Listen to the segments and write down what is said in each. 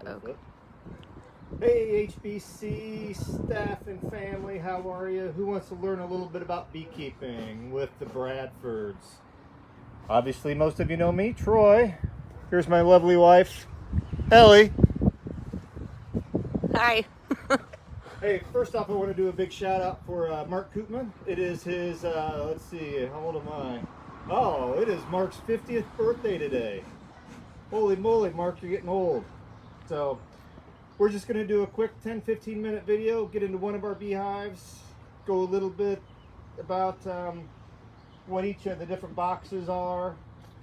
smoke. Hey HBC staff and family, how are you? Who wants to learn a little bit about beekeeping with the Bradfords? Obviously most of you know me, Troy. Here's my lovely wife, Ellie. Hi. Hey, first off I want to do a big shout out for Mark Koopman. It is his, let's see, how old am I? Oh, it is Mark's 50th birthday today. Holy moly, Mark, you're getting old. So we're just going to do a quick 10-15 minute video, get into one of our beehives, go a little bit about what each of the different boxes are,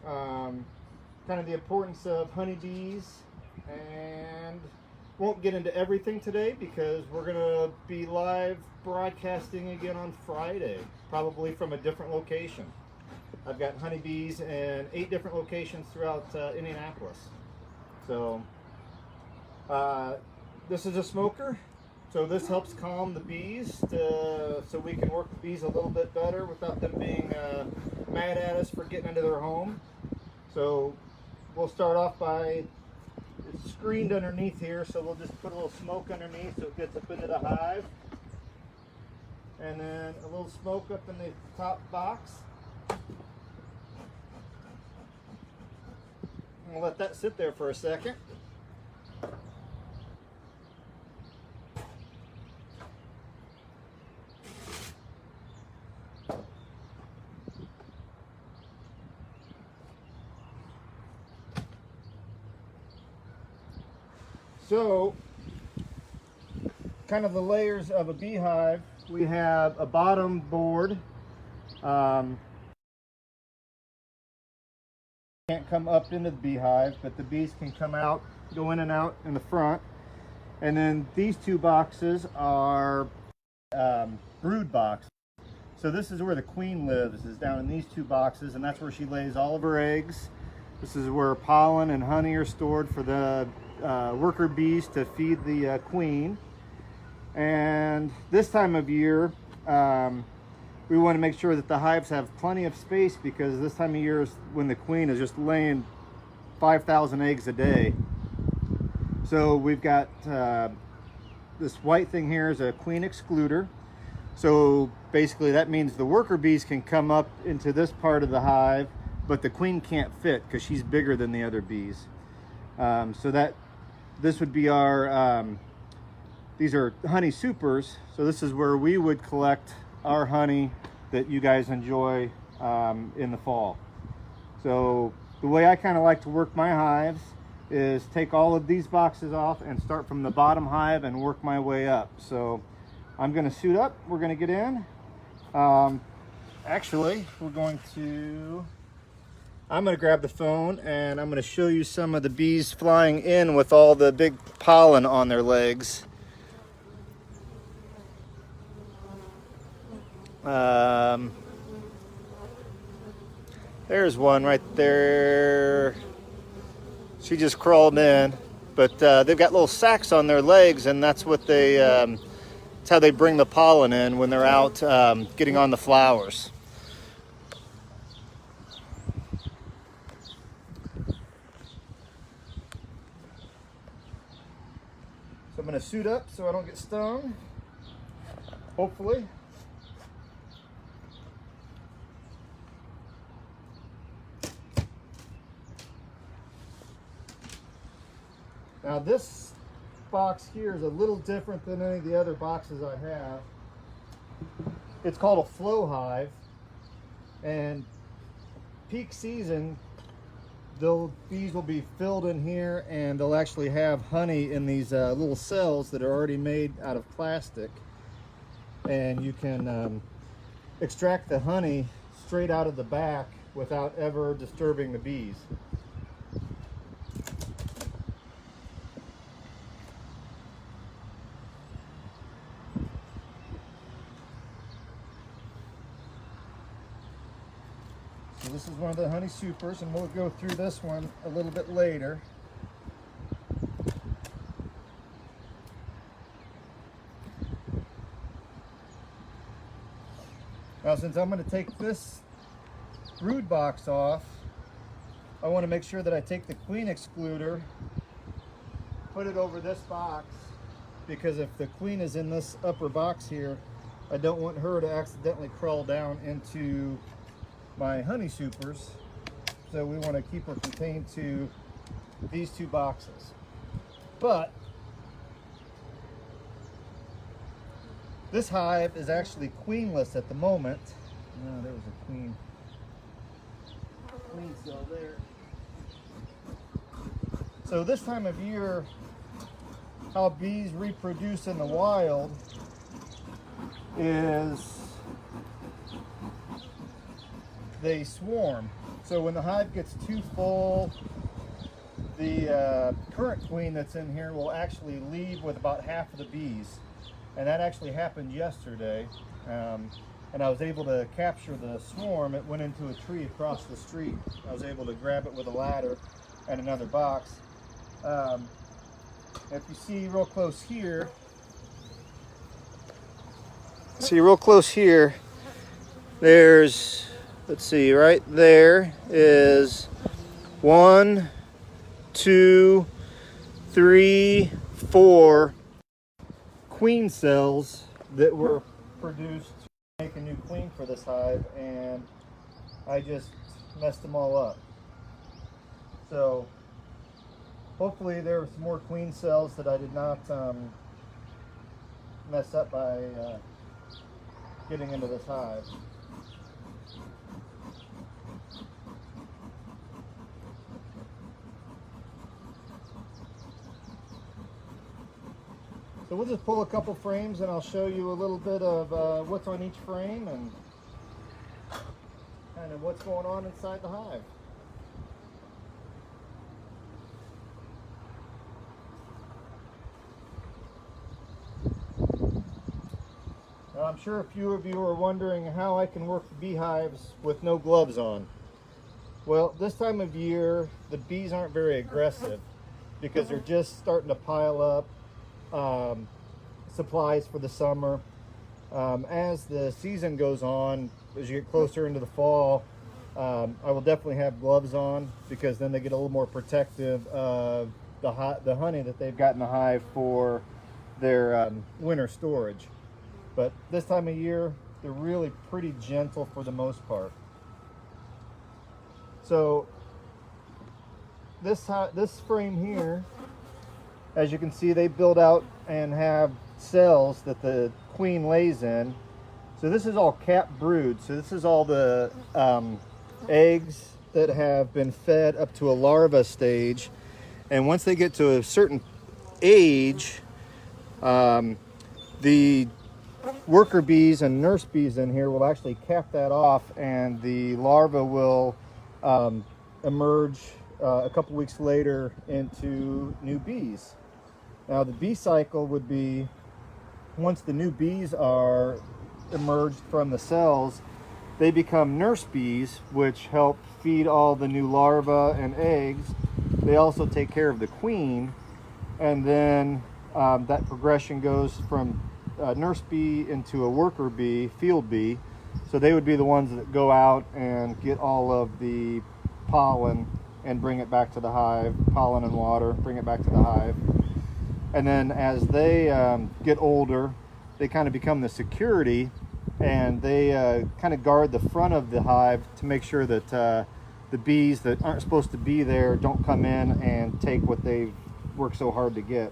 kind of the importance of honeybees, and won't get into everything today because we're going to be live broadcasting again on Friday, probably from a different location. I've got honeybees in 8 different locations throughout Indianapolis. So this is a smoker, so this helps calm the bees so we can work the bees a little bit better without them being mad at us for getting into their home. So we'll start off by, it's screened underneath here, so we'll just put a little smoke underneath so it gets up into the hive, and then a little smoke up in the top box. We'll let that sit there for a second. So, kind of the layers of a beehive. We have a bottom board. Can't come up into the beehive, but the bees can come out, go in and out in the front. And then these 2 boxes are brood boxes. So this is where the queen lives, is down in these 2 boxes, and that's where she lays all of her eggs. This is where pollen and honey are stored for the worker bees to feed the queen. And this time of year, we want to make sure that the hives have plenty of space, because this time of year is when the queen is just laying 5,000 eggs a day. So we've got this white thing here is a queen excluder. So basically that means the worker bees can come up into this part of the hive, but the queen can't fit because she's bigger than the other bees. So that this would be our, these are honey supers. So this is where we would collect our honey that you guys enjoy in the fall. So the way I kind of like to work my hives is take all of these boxes off and start from the bottom hive and work my way up. So I'm going to suit up, we're going to get in. Actually, I'm going to grab the phone and I'm going to show you some of the bees flying in with all the big pollen on their legs. There's one right there. She just crawled in, but they've got little sacs on their legs, and that's what they that's how they bring the pollen in when they're out getting on the flowers. So I'm going to suit up so I don't get stung, hopefully. Now this box here is a little different than any of the other boxes I have. It's called a flow hive, and peak season bees will be filled in here, and they'll actually have honey in these little cells that are already made out of plastic, and you can extract the honey straight out of the back without ever disturbing the bees. So this is one of the honey supers, and we'll go through this one a little bit later. Now, since I'm going to take this brood box off, I want to make sure that I take the queen excluder put it over this box because if the queen is in this upper box here, I don't want her to accidentally crawl down into my honey supers. So we want to keep her contained to these two boxes. But this hive is actually queenless at the moment. No, there was a queen cell there. So this time of year, how bees reproduce in the wild is they swarm. So when the hive gets too full, the current queen that's in here will actually leave with about half of the bees. And that actually happened yesterday. And I was able to capture the swarm. It went into a tree across the street. I was able to grab it with a ladder and another box. If you see real close here, there's, let's see, right there is 1, 2, 3, 4 queen cells that were produced to make a new queen for this hive, and I just messed them all up. So hopefully there were some more queen cells that I did not mess up by getting into this hive. So we'll just pull a couple frames and I'll show you a little bit of what's on each frame and kind of what's going on inside the hive. Now, I'm sure a few of you are wondering how I can work the beehives with no gloves on. Well, this time of year, the bees aren't very aggressive because they're just starting to pile up supplies for the summer. As the season goes on, as you get closer into the fall, I will definitely have gloves on because then they get a little more protective of the honey that they've got in the hive for their winter storage. But this time of year, they're really pretty gentle for the most part. So this frame here, as you can see, they build out and have cells that the queen lays in. So this is all capped brood. So this is all the eggs that have been fed up to a larva stage. And once they get to a certain age, the worker bees and nurse bees in here will actually cap that off, and the larva will emerge a couple weeks later into new bees. Now the bee cycle would be, once the new bees are emerged from the cells, they become nurse bees, which help feed all the new larvae and eggs. They also take care of the queen, and then that progression goes from nurse bee into a worker bee, field bee. So they would be the ones that go out and get all of the pollen and bring it back to the hive, pollen and water, bring it back to the hive. And then as they get older, they kind of become the security, and they kind of guard the front of the hive to make sure that the bees that aren't supposed to be there don't come in and take what they've worked so hard to get.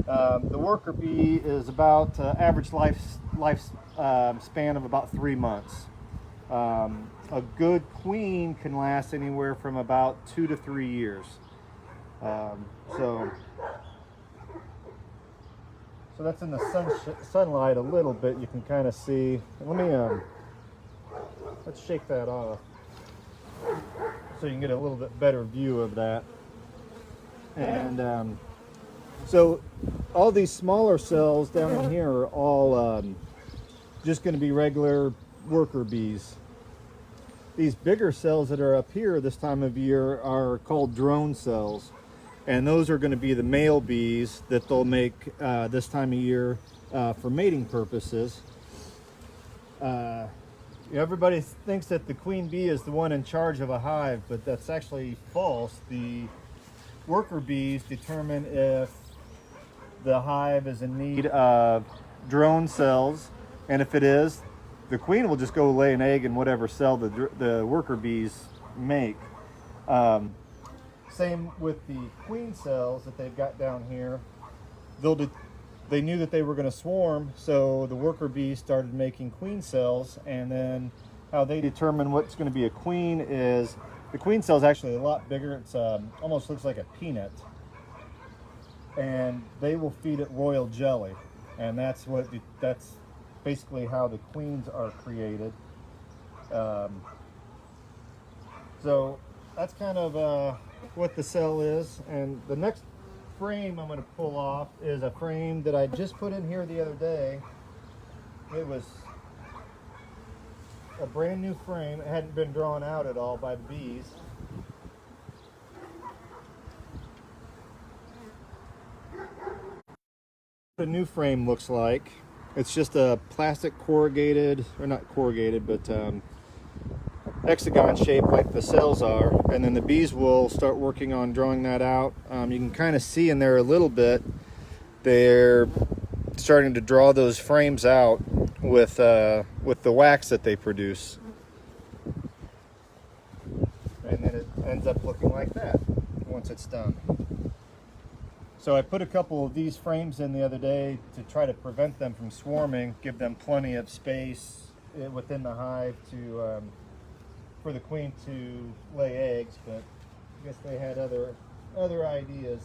The worker bee is about average lifespan of about 3 months. A good queen can last anywhere from about 2 to 3 years. So that's in the sunlight a little bit. You can kind of see. Let me let's shake that off so you can get a little bit better view of that. And so all these smaller cells down in here are all just going to be regular worker bees. These bigger cells that are up here this time of year are called drone cells. And those are going to be the male bees that they'll make this time of year for mating purposes. Everybody thinks that the queen bee is the one in charge of a hive, but that's actually false. The worker bees determine if the hive is in need of drone cells, and if it is, the queen will just go lay an egg in whatever cell the worker bees make. Same with the queen cells that they've got down here. They knew that they were going to swarm, so the worker bees started making queen cells, and then how they determine what's going to be a queen is the queen cell is actually a lot bigger. It's almost looks like a peanut, and they will feed it royal jelly, and that's basically how the queens are created. So that's kind of what the cell is. And the next frame I'm going to pull off is a frame that I just put in here the other day. It was a brand new frame. It hadn't been drawn out at all by the bees. What a new frame looks like. It's just a plastic corrugated, or not corrugated, but hexagon shape like the cells are, and then the bees will start working on drawing that out. You can kind of see in there a little bit, they're starting to draw those frames out with the wax that they produce, and then it ends up looking like that once it's done. So I put a couple of these frames in the other day to try to prevent them from swarming, give them plenty of space within the hive to for the queen to lay eggs, but I guess they had other ideas.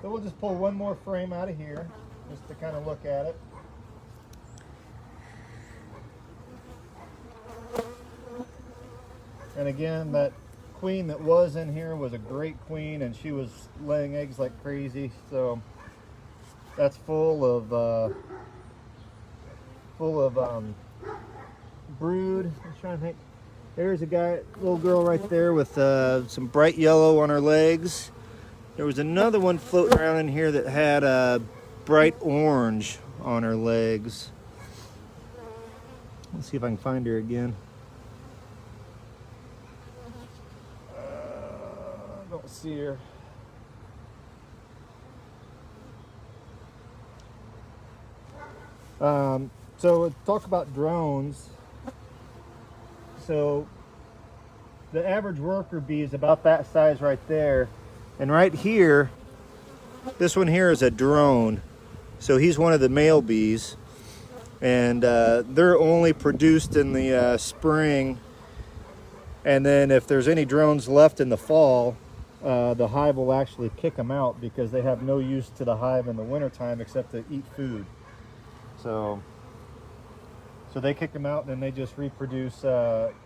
So we'll just pull one more frame out of here just to kind of look at it. And again, that queen that was in here was a great queen, and she was laying eggs like crazy. So that's full of brood. I'm trying to think. There's a little girl right there with some bright yellow on her legs. There was another one floating around in here that had a bright orange on her legs. Let's see if I can find her again. Don't see her. So talk about drones. So the average worker bee is about that size right there, and right here, this one here is a drone. So he's one of the male bees, and they're only produced in the spring, and then if there's any drones left in the fall, the hive will actually kick them out because they have no use to the hive in the wintertime except to eat food. So they kick them out, and then they just reproduce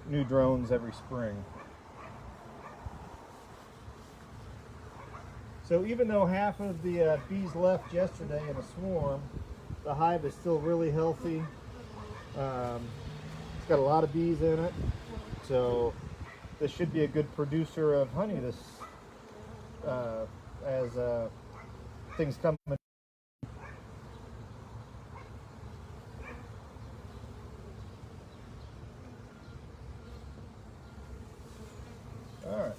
new drones every spring. So even though half of the bees left yesterday in a swarm, the hive is still really healthy. It's got a lot of bees in it, so this should be a good producer of honey as things come. All right.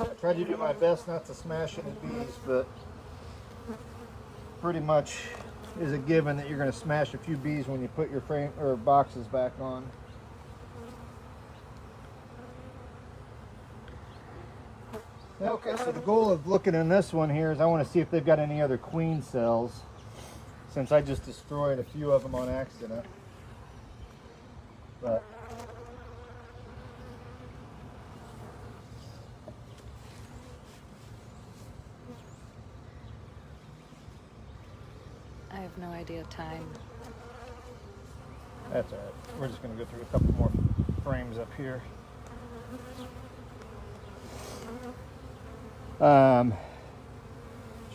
I tried to do my best not to smash any bees, but pretty much is a given that you're going to smash a few bees when you put your frame or boxes back on. Okay, so the goal of looking in this one here is I want to see if they've got any other queen cells, since I just destroyed a few of them on accident. But I have no idea of time. that's all right. We're just going to go through a couple more frames up here. Show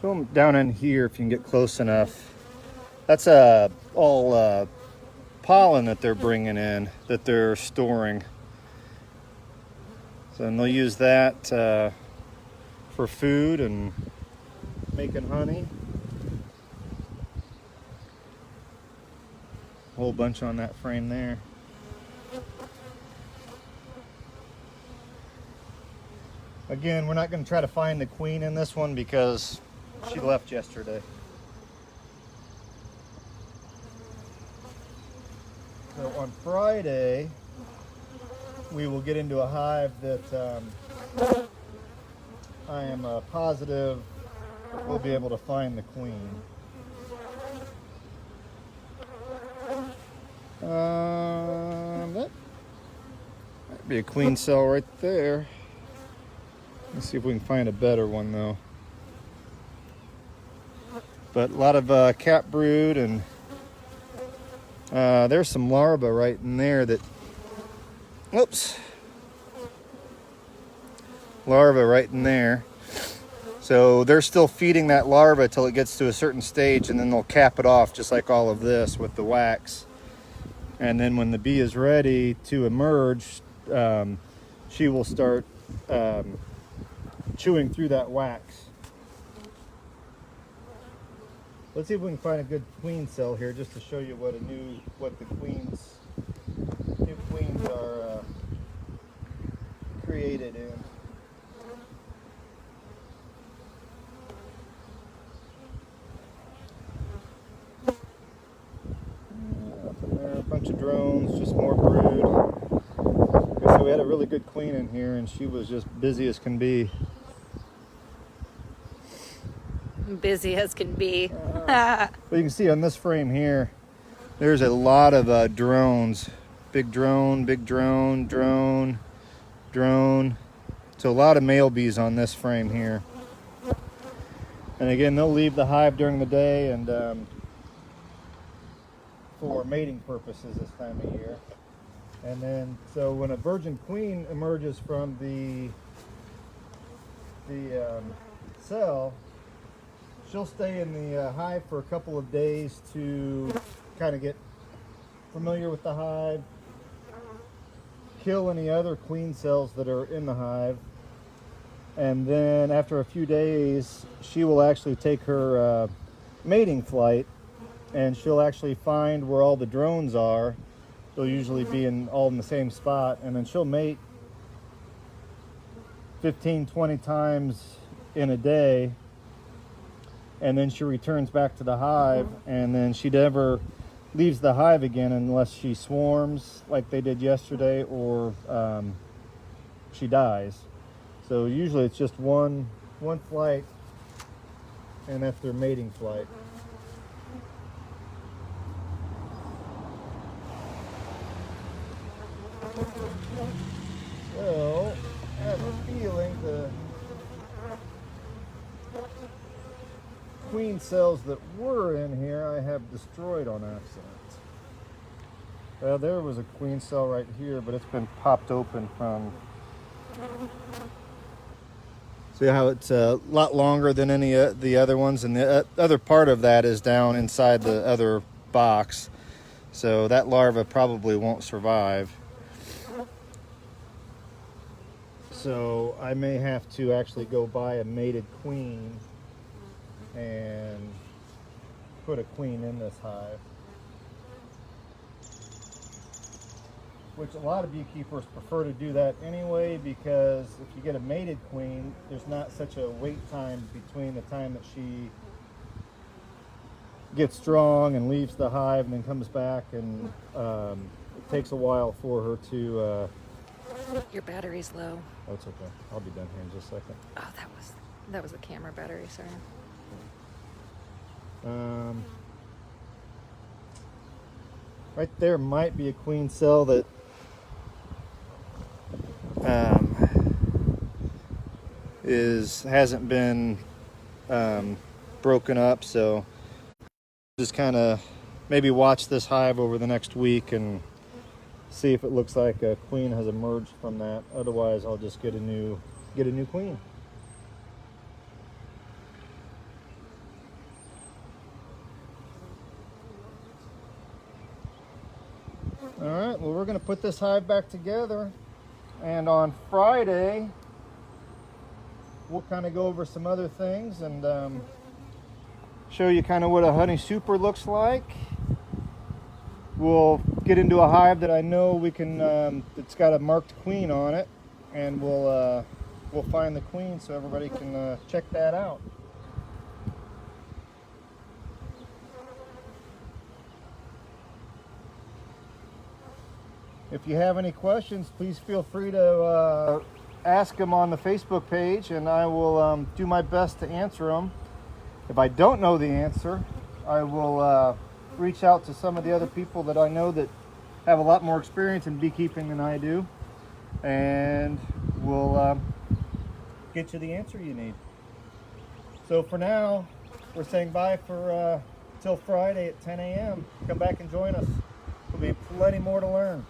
them down in here if you can get close enough. That's all pollen that they're bringing in, that they're storing. So and they'll use that for food and making honey. A whole bunch on that frame there. Again, we're not going to try to find the queen in this one because she left yesterday. So on Friday, we will get into a hive that I am positive we'll be able to find the queen. That might be a queen cell right there. Let's see if we can find a better one though. But a lot of cap brood, and there's some larvae right in there that, oops, larvae right in there. So they're still feeding that larva till it gets to a certain stage, and then they'll cap it off just like all of this with the wax. And then when the bee is ready to emerge, she will start chewing through that wax. Let's see if we can find a good queen cell here, just to show you what the new queens are created in. There, a bunch of drones, just more brood. So we had a really good queen in here, and she was just busy as can be. Busy as can be. But you can see on this frame here, there's a lot of drones. Big drone, drone. So a lot of male bees on this frame here. And again, they'll leave the hive during the day and for mating purposes this time of year. And then, so when a virgin queen emerges from the cell, she'll stay in the hive for a couple of days to kind of get familiar with the hive, kill any other queen cells that are in the hive, and then after a few days, she will actually take her mating flight, and she'll actually find where all the drones are. They'll usually be all in the same spot, and then she'll mate 15-20 times in a day, and then she returns back to the hive, and then she never leaves the hive again unless she swarms like they did yesterday, or she dies. So usually it's just one flight, and that's their mating flight. So I have a feeling the queen cells that were in here I have destroyed on accident. Well, there was a queen cell right here, but it's been popped open from... See how it's a lot longer than any of the other ones, and the other part of that is down inside the other box. So that larva probably won't survive. So I may have to actually go buy a mated queen and put a queen in this hive. Which a lot of beekeepers prefer to do that anyway, because if you get a mated queen, there's not such a wait time between the time that she gets strong and leaves the hive and then comes back, and it takes a while for her to... Your battery's low. Oh, it's okay. I'll be done here in just a second. Oh, that was the camera battery, sorry. Right there might be a queen cell that hasn't been broken up, so just kind of maybe watch this hive over the next week and see if it looks like a queen has emerged from that. Otherwise, I'll just get a new queen. All right, well, we're going to put this hive back together And on Friday, we'll kind of go over some other things and show you kind of what a honey super looks like. We'll get into a hive that I know we can, it's got a marked queen on it, and we'll find the queen so everybody can check that out. If you have any questions, please feel free to ask them on the Facebook page, and I will do my best to answer them. If I don't know the answer, I will reach out to some of the other people that I know that have a lot more experience in beekeeping than I do, and we'll get you the answer you need. So for now, we're saying bye for till Friday at 10 a.m. Come back and join us. There'll be plenty more to learn.